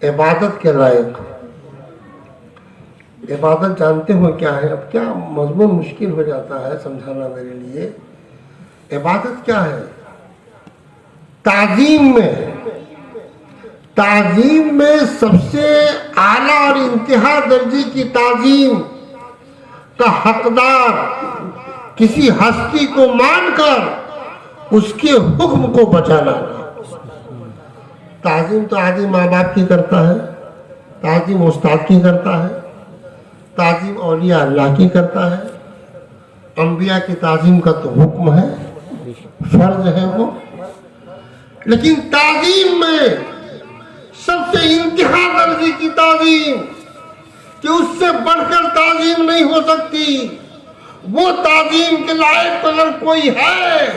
عبادت کے لائق. عبادت جانتے ہو کیا ہے؟ اب کیا مضمون مشکل ہو جاتا ہے سمجھانا میرے لیے. عبادت کیا ہے؟ تعظیم میں سب سے اعلیٰ اور انتہا درجے کی تعظیم کا حقدار کسی ہستی کو مان کر اس کے حکم کو بچانا. تعظیم تو آدمی ماں باپ کی کرتا ہے، تعظیم استاد کی کرتا ہے، تعظیم اولیاء اللہ کی کرتا ہے. انبیاء کی تعظیم کا تو حکم ہے، فرض ہے وہ. لیکن تعظیم میں سب سے انتہا درجے کی تعظیم کہ اس سے بڑھ کر تعظیم نہیں ہو سکتی، وہ تعظیم کے لائق اگر کوئی ہے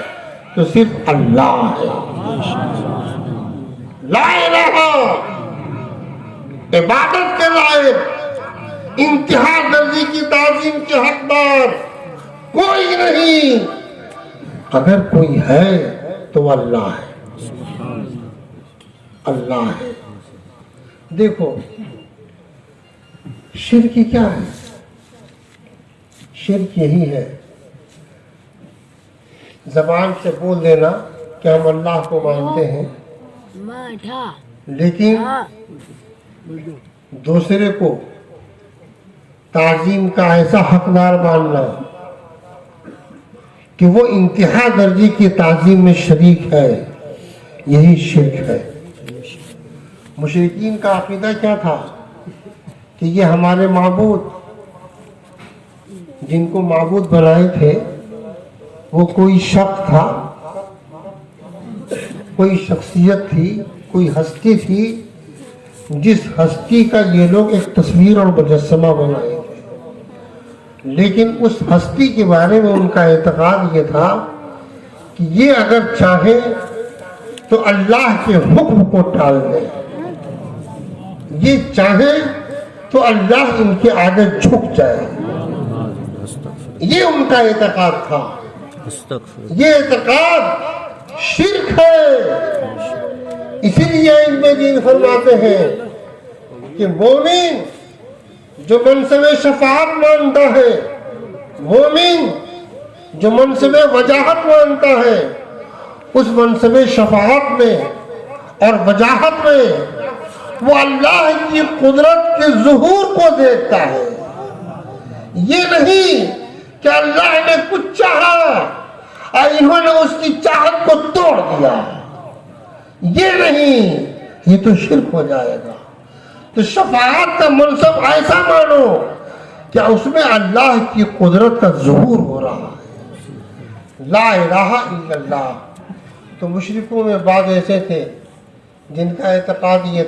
تو صرف اللہ ہے. لا الہ، عبادت کے لائق انتہا درجے کی تعظیم کے حقدار کوئی نہیں. اگر کوئی ہے تو وہ اللہ ہے، اللہ ہے. دیکھو شرک کیا ہے؟ شرک یہی ہے زبان سے بول دینا کہ ہم اللہ کو مانتے ہیں، لیکن دوسرے کو تعظیم کا ایسا حقدار ماننا کہ وہ انتہا درجے کی تعظیم میں شریک ہے، یہی شرک ہے. مشرکین کا عقیدہ کیا تھا کہ یہ ہمارے معبود، جن کو معبود بنائے تھے وہ کوئی شخص تھا، کوئی شخصیت تھی، کوئی ہستی تھی، جس ہستی کا یہ لوگ ایک تصویر اور مجسمہ بنائے تھے. لیکن اس ہستی کے بارے میں ان کا اعتقاد یہ تھا کہ یہ اگر چاہے تو اللہ کے حکم کو ٹال دے، یہ چاہے تو اللہ ان کے آگے جھک جائے. یہ ان کا اعتقاد تھا. یہ اعتقاد شرک ہے. اسی لیے علم دین فرماتے ہیں کہ مومن جو منصب شفاعت مانتا ہے، مومن جو منصب وجاہت مانتا ہے، اس منصب شفاعت میں اور وجاہت میں وہ اللہ کی قدرت کے ظہور کو دیکھتا ہے. یہ نہیں کہ اللہ نے کچھ چاہا اور انہوں نے اس کی چاہت کو توڑ دیا، یہ نہیں، یہ تو شرک ہو جائے گا. تو شفاعت کا منصب ایسا مانو کہ اس میں اللہ کی قدرت کا ظہور ہو رہا ہے. لا الہ الا اللہ. تو مشرکوں میں بعض ایسے تھے جن کا اعتقاد یہ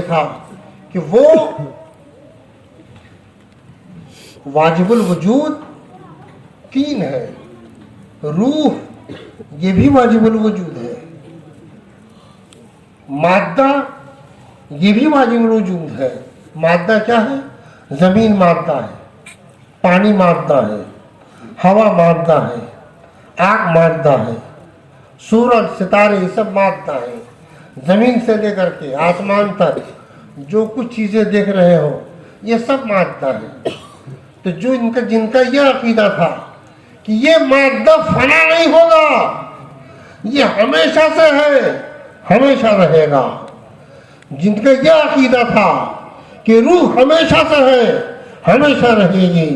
تھا کہ وہ واجب الوجود تین ہے. روح یہ بھی واجب الوجود ہے، مادہ یہ بھی واجب الوجود ہے. مادہ کیا ہے؟ زمین مادہ ہے، پانی مادہ ہے، ہوا مادہ ہے، آگ مادہ ہے، سورج ستارے یہ سب مادہ ہے. زمین سے لے کر کے آسمان تک جو کچھ چیزیں دیکھ رہے ہو یہ سب مادہ ہے. تو جو جن کا یہ عقیدہ تھا کہ یہ مادہ فنا نہیں ہوگا، یہ ہمیشہ سے ہے، ہمیشہ رہے گا، جن کا یہ عقیدہ تھا کہ روح ہمیشہ سے ہے، ہمیشہ رہے گی،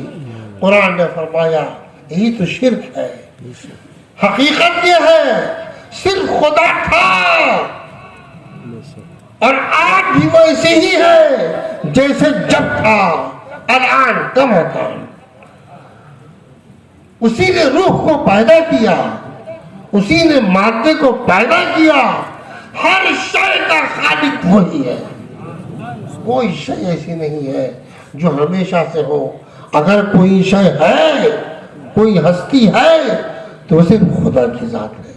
قرآن نے فرمایا یہی تو شرک ہے. حقیقت یہ ہے صرف خدا تھا اور آج بھی ویسے ہی ہے جیسے جب تھا، الان کم ہوتا. اسی نے روح کو پیدا کیا، اسی نے مادے کو پیدا کیا. ہر شے کا خالق وہی ہے. کوئی شے ایسی نہیں ہے جو ہمیشہ سے ہو. اگر کوئی شے ہے، کوئی ہستی ہے تو وہ صرف خدا کی ذات ہے.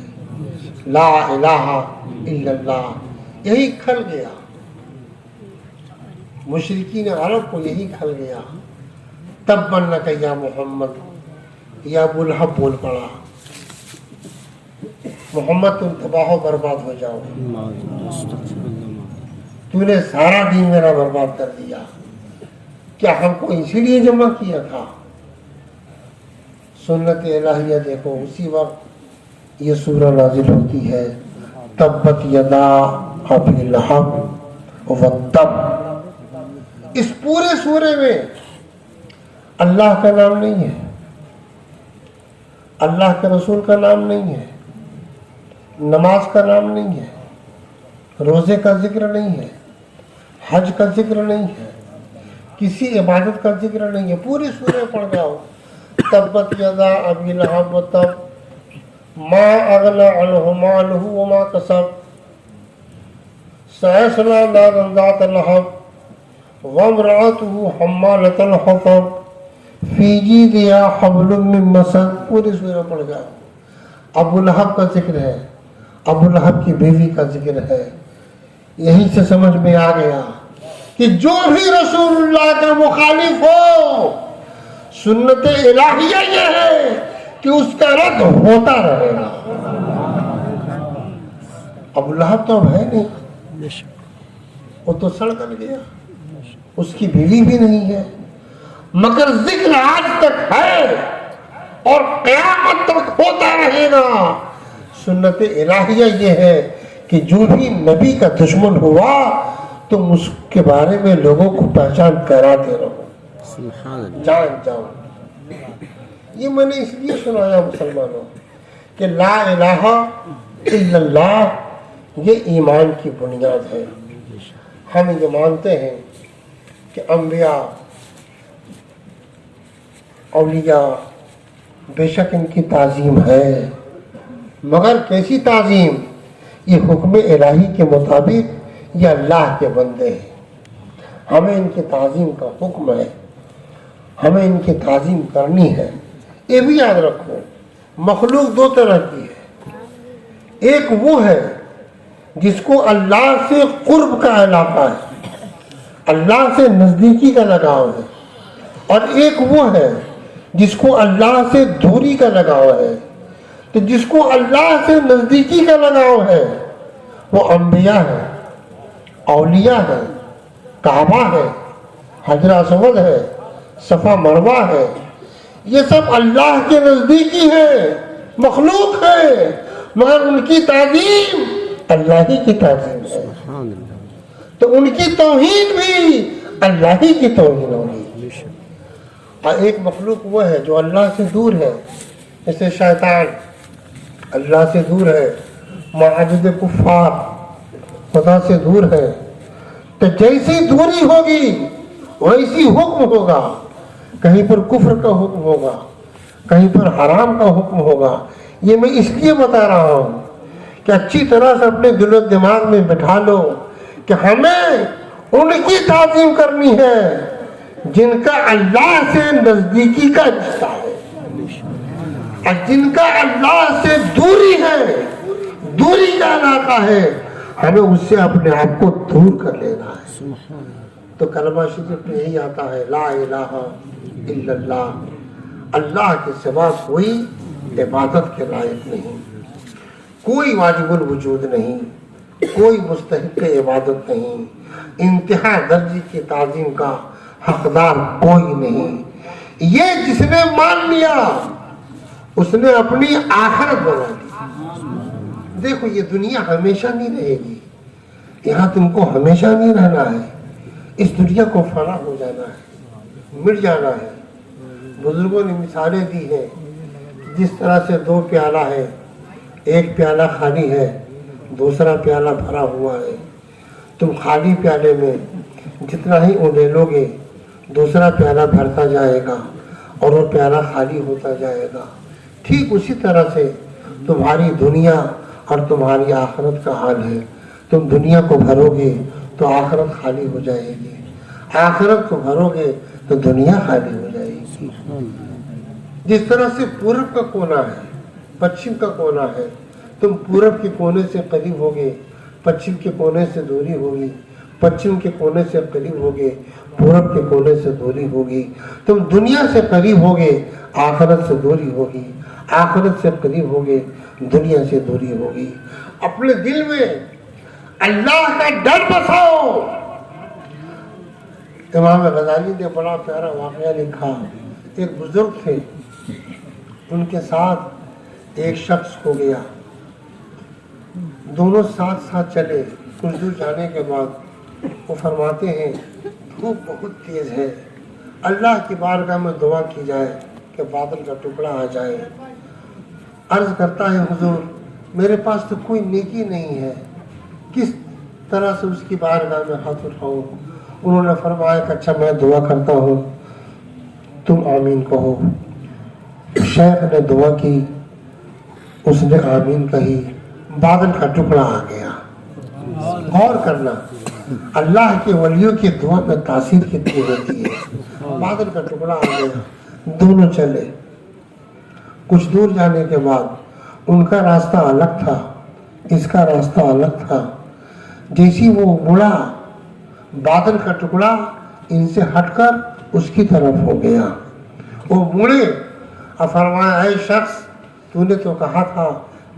لا الہ الا اللہ. یہی کھل گیا مشرکین عرب کو، یہی کھل گیا. تب بننا کہ یا محمد، یا ابو لہب بول پڑا. मोहम्मद तुम तबाह व बर्बाद हो जाओ, तूने सारा दीन मेरा बर्बाद कर दिया। क्या हमको इसीलिए जमा किया था? सुन्नत इलाहिया देखो, उसी वक्त ये सूरह नाजिल होती है, तब्बत यदा अबी लहब व तब। इस पूरे सूरे में अल्लाह का नाम नहीं है, अल्लाह के रसूल का नाम नहीं है, नमाज का नाम नहीं है, रोजे का जिक्र नहीं है, हज का जिक्र नहीं है, किसी इबादत का जिक्र नहीं है। पूरी सूरह पढ़ जाओ, तब्बत यदा अबी लहब व तब मा अगना अन्हु मालुहु व मा कसब सयस्ला नारन ज़ात लहब व इम्रअतुहु हम्मालतल हतब फी जीदिहा हब्लुम मिन मसद। पूरी सूरह पढ़ जाओ। अबू लहब का जिक्र है, अबू लहब की बीवी का जिक्र है। यहीं से समझ में आ गया कि जो भी रसूलुल्लाह का मुखालिफ हो, सुन्नत इलाहिया ये है कि उसका रद्द होता रहेगा। अबू लहब तो अब है नहीं, वो तो सड़ गल गया, उसकी बीवी भी नहीं है, मगर जिक्र आज तक है और क़यामत तक होता रहेगा। सुन्नत इलाहिया ये है कि जो भी नबी का दुश्मन हुआ तुम उसके बारे में लोगों को पहचान कराते रहो, जान जाओ। ये मैंने इसलिए सुनाया मुसलमानों कि ला इलाहा इल्लल्लाह ये ईमान की बुनियाद है। हम ये मानते हैं कि अंबिया औलिया बेशक इनकी ताज़ीम है, मगर कैसी ताज़ीम? ये हुक्म इलाही के मुताबिक ये अल्लाह के बंदे हैं, हमें इनकी ताज़ीम का हुक्म है, हमें इनकी ताज़ीम करनी है। ये भी याद रखो, मखलूक दो तरह की है। एक वो है जिसको अल्लाह से कुर्ब का इलाका है, अल्लाह से नज़दीकी का लगाव है, और एक वो है जिसको अल्लाह से दूरी का लगाव है। तो जिसको अल्लाह से नज़दीकी का लगाव है वो अंबिया है, औलिया है, काबा है, हजर असवद है, सफ़ा मरवा है, ये सब अल्लाह के नज़दीकी है, मखलूक है, मगर उनकी ताज़ीम अल्लाह ही की ताज़ीम है। तो उनकी तौहीद भी अल्लाह ही की तौहीद होगी। और एक मखलूक वो है जो अल्लाह से दूर है, जैसे शैतान अल्लाह से दूर है, मुआबिद कुफ़ार खुदा से दूर है। तो जैसी दूरी होगी वैसी हुक्म होगा, कहीं पर कुफ्र का हुक्म होगा, कहीं पर हराम का हुक्म होगा। ये मैं इसलिए बता रहा हूँ कि अच्छी तरह से अपने दिलो दिमाग में बिठा लो कि हमें उनकी ताज़ीम करनी है जिनका अल्लाह से नज़दीकी का रिश्ता है, और जिनका अल्लाह से दूरी है, दूरी का इलाका है, हमें उससे अपने आप को दूर कर लेना है। तो कलमा शरीफ में यही आता है, ला इलाहा इल्लल्लाह, अल्लाह के सिवा कोई इबादत के लायक नहीं, कोई वाजिबुल वजूद नहीं, कोई मुस्तहिक इबादत नहीं, इंतहा दर्जे की ताज़ीम का हकदार कोई नहीं। ये जिसने मान लिया उसने अपनी आखिरत बना ली। देखो ये दुनिया हमेशा नहीं रहेगी, यहाँ तुमको हमेशा नहीं रहना है, इस दुनिया को फना हो जाना है, मिट जाना है। बुजुर्गों ने मिसालें दी हैं, जिस तरह से दो प्याला है, एक प्याला खाली है, दूसरा प्याला भरा हुआ है। तुम खाली प्याले में जितना ही उंडेलोगे दूसरा प्याला भरता जाएगा और वो प्याला खाली होता जाएगा। ठीक उसी तरह से तुम्हारी दुनिया और तुम्हारी आखिरत का हाल है। तुम दुनिया को भरोगे तो आखिरत खाली हो जाएगी, आखिरत को भरोगे तो दुनिया खाली हो जाएगी। जिस तरह से पूर्व का कोना है, पश्चिम का कोना है, तुम पूर्व के कोने से करीब होगे, पश्चिम के कोने से दूरी होगी, पश्चिम के कोने से करीब होगे, पूरब के कोने से दूरी होगी। तुम दुनिया से करीब होगे, आखिरत से दूरी होगी, आखिरत से करीब होगे, दुनिया से दूरी होगी। अपने दिल में अल्लाह का डर बसाओ। इमाम गजाली ने बड़ा प्यारा वाक़या लिखा। एक बुजुर्ग थे, उनके साथ एक शख्स हो गया। दोनों साथ साथ चले। कुछ दूर जाने के बाद वो फरमाते हैं धूप बहुत तेज है, अल्लाह की बारगाह में दुआ की जाए कि बादल का टुकड़ा आ जाए। अर्ज करता है हुजूर मेरे पास तो कोई नेकी नहीं है, किस तरह से उसकी बारगाह में हाथ उठाऊं? उन्होंने फरमाया कि अच्छा मैं दुआ करता हूँ, तुम आमीन कहो। शेख ने दुआ की, उसने आमीन कही, बादल का टुकड़ा आ गया। गौर करना अल्लाह के वलियों की दुआ में तासीर कितनी होती है। बादल का टुकड़ा आ गया। दोनों चले। कुछ दूर जाने के बाद उनका रास्ता अलग था, इसका रास्ता अलग था। जैसी वो मुड़ा, बादल का टुकड़ा इनसे हटकर उसकी तरफ हो गया। वो मुड़े और फरमाया ऐ शख्स, तूने तो कहा था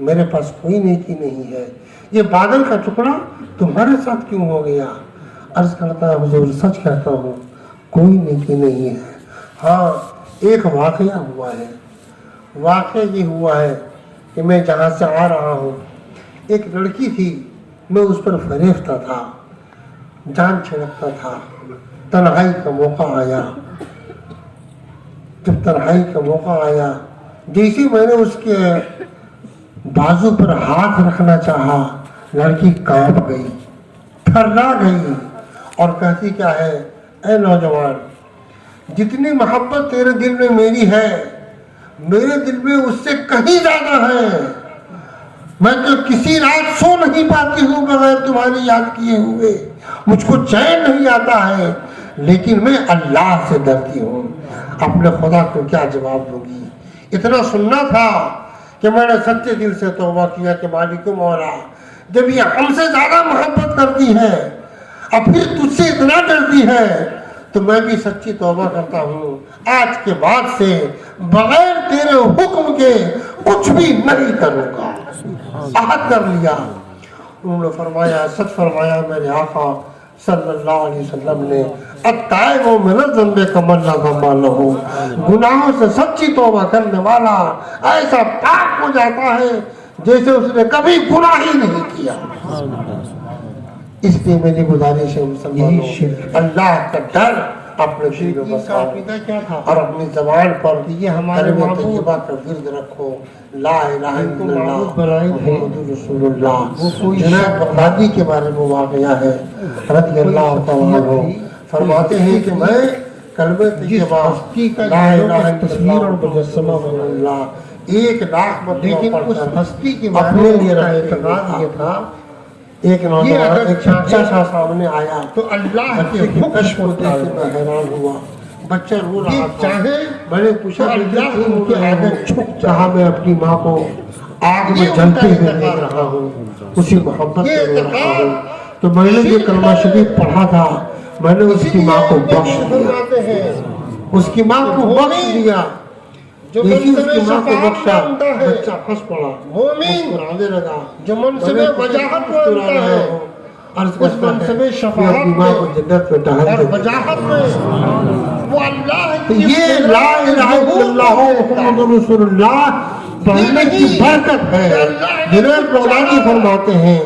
मेरे पास कोई नेकी नहीं है, ये बादल का टुकड़ा तुम्हारे साथ क्यों हो गया? अर्ज करता है हुजूर सच कहता हूँ कोई नेकी नहीं है। हाँ एक वाकया हुआ है। वाकया ये हुआ है कि मैं जहाँ से आ रहा हूँ, एक लड़की थी, मैं उस पर फरेफ्ता था, जान छिड़कता था। तन्हाई का मौका आया। जब तन्हाई का मौका आया, जैसे मैंने उसके बाजू पर हाथ रखना चाहा, लड़की कांप गई, थर्रा गई और कहती क्या है, ऐ नौजवान, जितनी मोहब्बत तेरे दिल में मेरी है, मेरे दिल में उससे कहीं ज्यादा है। मैं तो किसी रात सो नहीं पाती हूँ बगैर तुम्हारी याद किए हुए, मुझको चैन नहीं आता है, लेकिन मैं अल्लाह से डरती हूँ। अपने खुदा को क्या जवाब दूंगी? इतना सुनना था कि मैंने सच्चे दिल से तौबा किया कि मालिक मौला, जब ये हमसे ज्यादा मोहब्बत करती है और फिर तुझसे इतना डरती है, तो मैं भी सच्ची तौबा करता हूँ, आज के बाद से बगैर तेरे हुक्म के कुछ भी नहीं करूँगा। आहद कर लिया। उन्होंने फरमाया, सच फरमाया मेरे आका सल्लल्लाहु अलैहि वसल्लम ने, अत्ताइबु मिन ज़म्बि कमन ला ज़म्बा लहू, गुनाहों से सच्ची तौबा करने वाला ऐसा पाक हो जाता है जैसे उसने कभी गुनाह ही नहीं किया। इसलिए मेरी गुजारिश है मुसलमानों, अल्लाह का डर अपने दिल में बसाओ क्या था और अपनी ज़बान पर ये हमारे तय्यबा का विर्द रखो, ला इलाहा इल्लल्लाह मुहम्मदुर रसूलुल्लाह। जनाब बगदादी के बारे में वाक़या है, रज़ी अल्लाह तआला अन्हु फरमाते हैं कि मैं कलमे तय्यबा ला इलाहा तस्वीर और मुजस्समा अल्लाह 1 लाख मरतबा, लेकिन उस हस्ती के अपने लिए एतकाद ये था। एक नौजवान एक बच्चा सा सामने आया तो अल्लाह के हुक्म को देख के मैं हैरान हुआ। बच्चा रो रहा था। चाहे मैंने पूछा अल्लाह उनके आगे झुक चाहा, मैं अपनी माँ को आग में जलते हुए देख रहा हूँ, उसी मोहब्बत से रो रहा हूँ। तो मैंने ये कलमा शरीफ पढ़ा था, मैंने उसकी माँ को बख्श दिया, उसकी माँ को बख्श दिया। जैसी उसकी माँ को बख्शा, बच्चा फंस पड़ा, मुस्कुराने लगा। जो मनसबे वजाहत में है, उस मनसबे शफाअत में जन्नत में टहल और वजाहत में वो अल्लाह की ये ला इलाहा इल्लल्लाह मुहम्मदुर रसूलुल्लाह पढ़ने की बरकत है। जुनैद बगदादी फरमाते हैं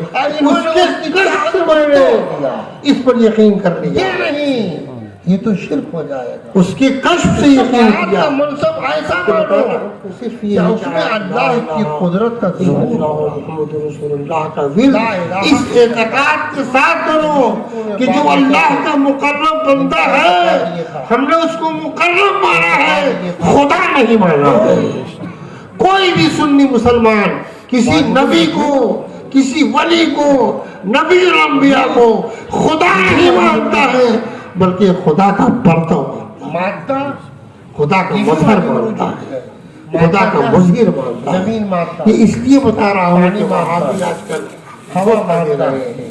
उसके कष्ट मैंने इस पर यकीन कर लिया, ये तो शिर्क हो जाएगा। उसके कष्ट से यकीन किया। मनसब ऐसा मानो सिर्फ ये उसमें अल्लाह की कुदरत का मुहम्मद रसूलुल्लाह का विर्द इस एतकाद के साथ करो कि जो अल्लाह का मुकर्रम बंदा है, हमने उसको मुकर्रम माना है, खुदा नहीं माना है। कोई भी सुन्नी मुसलमान किसी नबी को, किसी वली को, नबी और अंबिया को खुदा नहीं मानता है, बल्कि खुदा का बर्तन मानता, खुदा का मजहर मानता है, खुदा का मुज़हिर मानता है। जमीन मानता। ये इसलिए बता रहा हूँ कि वहाबी आजकल हवा मान रहे हैं,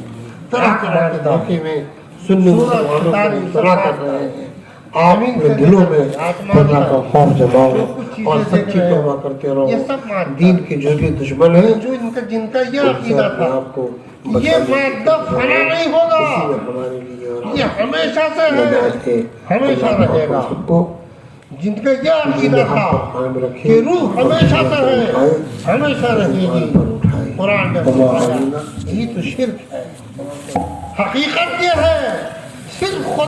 तरह तरह के धोखे में सुन्नी मुसलमानों को गुमराह कर रहे हैं। آپ اپنے دلوں میں اللہ کا خوف جماؤ اور سچی توبہ کرتے رہو. دین کے جو بھی دشمن ہیں جو جن کا یہ ان سے عقیدہ اپنے تھا آپ کو یہ مادہ فنا نہیں ہوگا، اسی میں ہمارے لیے اور یہ ہمیشہ سے ہے، نجات ہے. ہمیشہ اللہ رہے گا. آپ سب کو جن کا یہ عقیدہ تھا قائم رکھے کہ روح ہمیشہ سے ہے، ہمیشہ رہے گی. اٹھائے. قرآن نے فرمایا یہ تو شرک ہے. حقیقت یہ ہے صرف